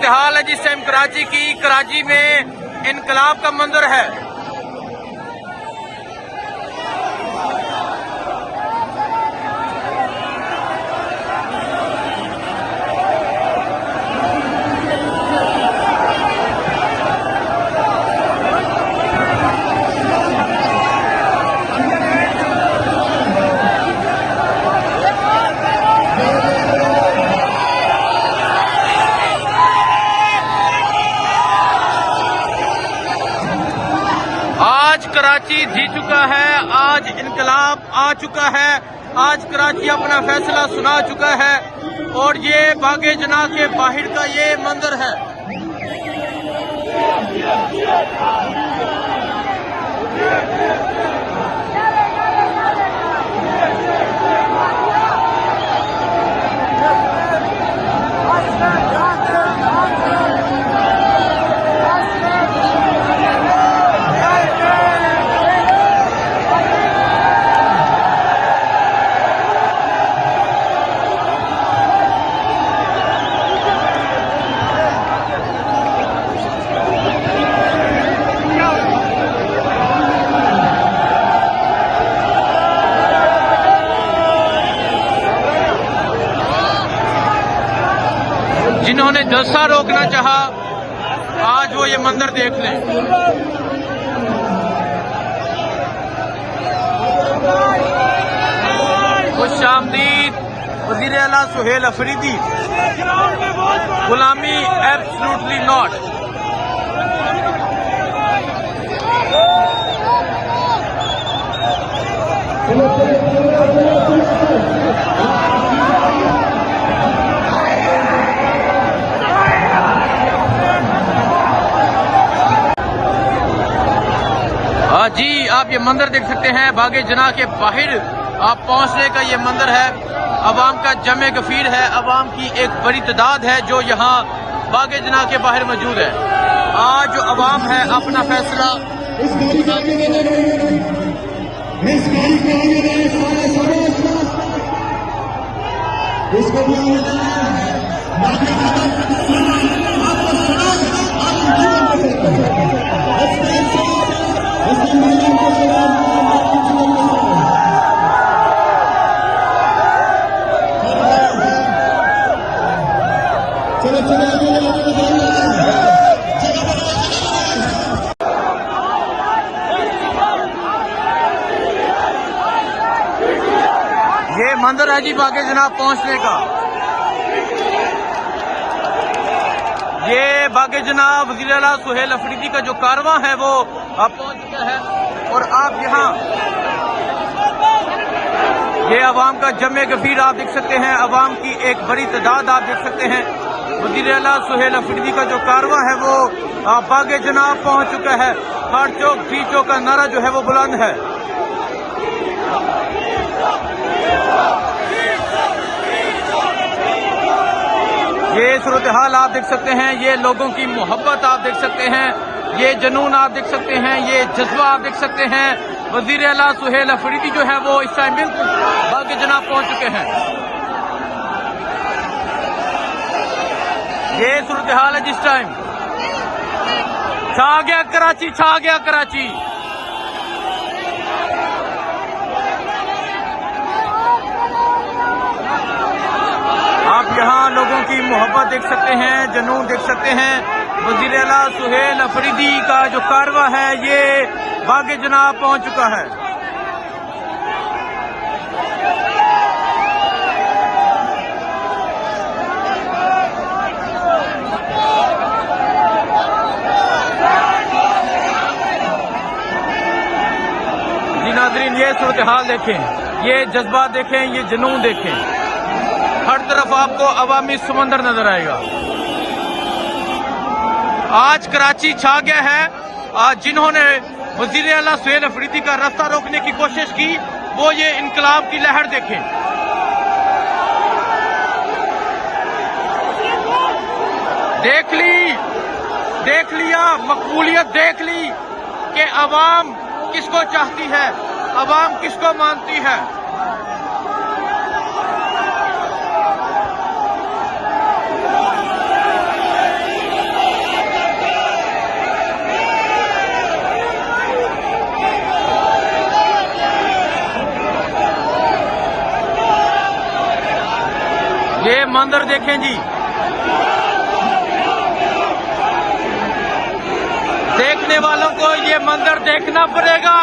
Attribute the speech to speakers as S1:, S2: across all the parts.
S1: सूरत हाल है जिस टाइम कराची की, कराची में इनकलाब का मंजर है। आज कराची जी चुका है, आज इनकलाब आ चुका है, आज कराची अपना फैसला सुना चुका है और ये बागे जना के बाहर का ये मंजर है। जिन्होंने जलसा रोकना चाहा, आज वो ये मंजर देख लें। खुशामदीद वज़ीर आला सुहेल अफरीदी। गुलामी एब्सोल्युटली नॉट। जी आप ये मंजर देख सकते हैं, बागे जना के बाहर आप पहुंचने का ये मंजर है। अवाम का जमे गफीर है, अवाम की एक बड़ी तादाद है जो यहाँ बागे जना के बाहर मौजूद है। आज जो अवाम है अपना फैसला ये मंजर है जी बागे जनाब पहुंचने का। ये बागे जनाब वज़ीर आला सुहेल अफरीदी का जो कारवां है वो अब पहुंच चुका है और आप यहाँ ये अवाम का जमे गफीर आप देख सकते हैं, अवाम की एक बड़ी तादाद आप देख सकते हैं। वज़ीर आला सुहेल अफरीदी का जो कारवां है वो बागे जनाब पहुंच चुका है। हर चौक फी चौक का नारा जो है वो बुलंद है। ये सूरत हाल आप देख सकते हैं, ये लोगों की मोहब्बत आप देख सकते हैं, ये जुनून आप देख सकते हैं, ये जज्बा आप देख सकते हैं। वज़ीर आला सुहेल अफरीदी जो है वो इस टाइम बिल्कुल बागे जनाब पहुंच चुके हैं। ये सूरत हाल है जिस टाइम छा गया कराची, छा गया कराची। आप यहाँ लोगों की मोहब्बत देख सकते हैं, जुनून देख सकते हैं। वज़ीर आला सुहेल अफरीदी का जो कारवां है ये बागे जनाब पहुंच चुका है। जी नाज़रीन, ये सूरत हाल देखें, ये जज्बात देखें, ये जुनून देखें। हर तरफ आपको अवामी समंदर नजर आएगा। आज कराची छा गया है। आज जिन्होंने वज़ीर आला सुहेल अफरीदी का रास्ता रोकने की कोशिश की वो ये इनकलाब की लहर देखें। देख लिया मकबूलियत देख ली कि अवाम किसको चाहती है, अवाम किसको मानती है। मंदिर देखें जी, देखने वालों को ये मंदिर देखना पड़ेगा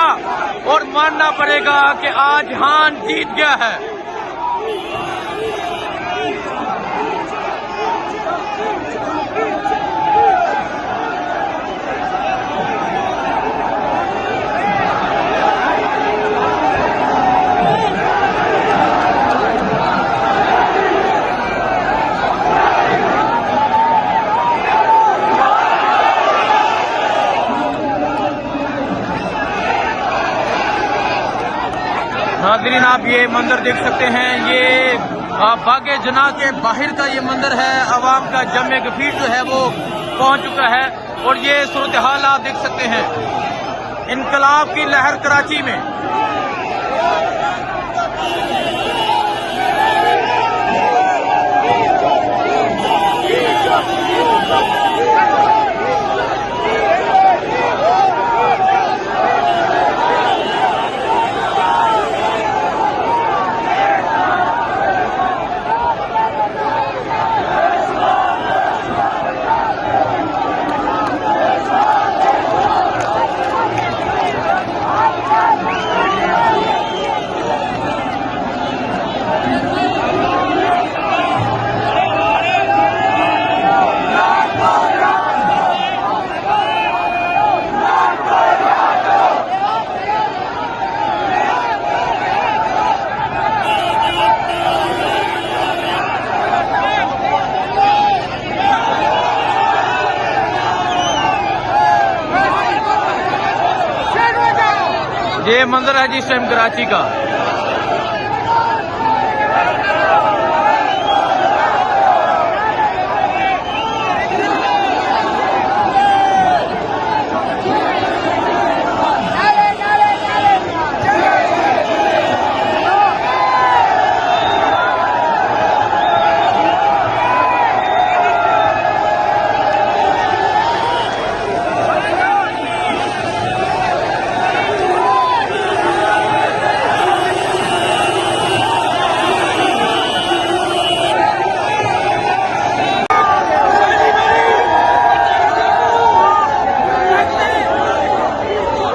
S1: और मानना पड़ेगा कि आज हान जीत गया है। नाज़रीन, आप ये मंदिर देख सकते हैं, ये बागे जना के बाहर का ये मंदिर है। अवाम का जमे गफीर जो है वो पहुंच चुका है और ये सूरत हाल आप देख सकते हैं। इनकलाब की लहर कराची में। ये मंजर है जी इस टाइम कराची का।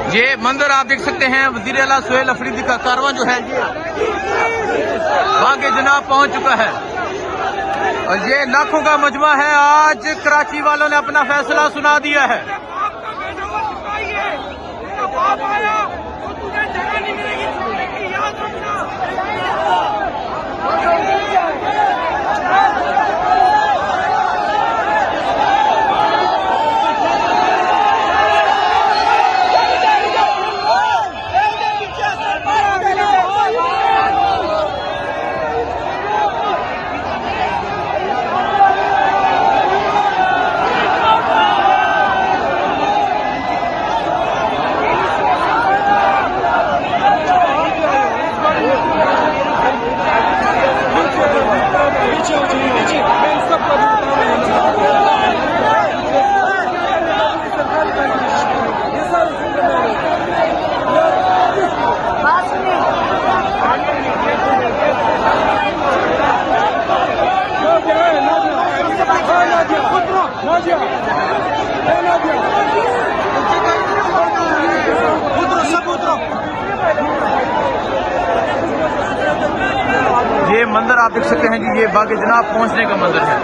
S1: ये मंदिर आप देख सकते हैं, वजीर आला सुहेल अफरीदी का कारवां जो है ये बागे जना पहुंच चुका है और ये लाखों का मजमा है। आज कराची वालों ने अपना फैसला सुना दिया है। ये मंदिर आप देख सकते हैं जी, ये बागे जनाब पहुंचने का मंदिर है।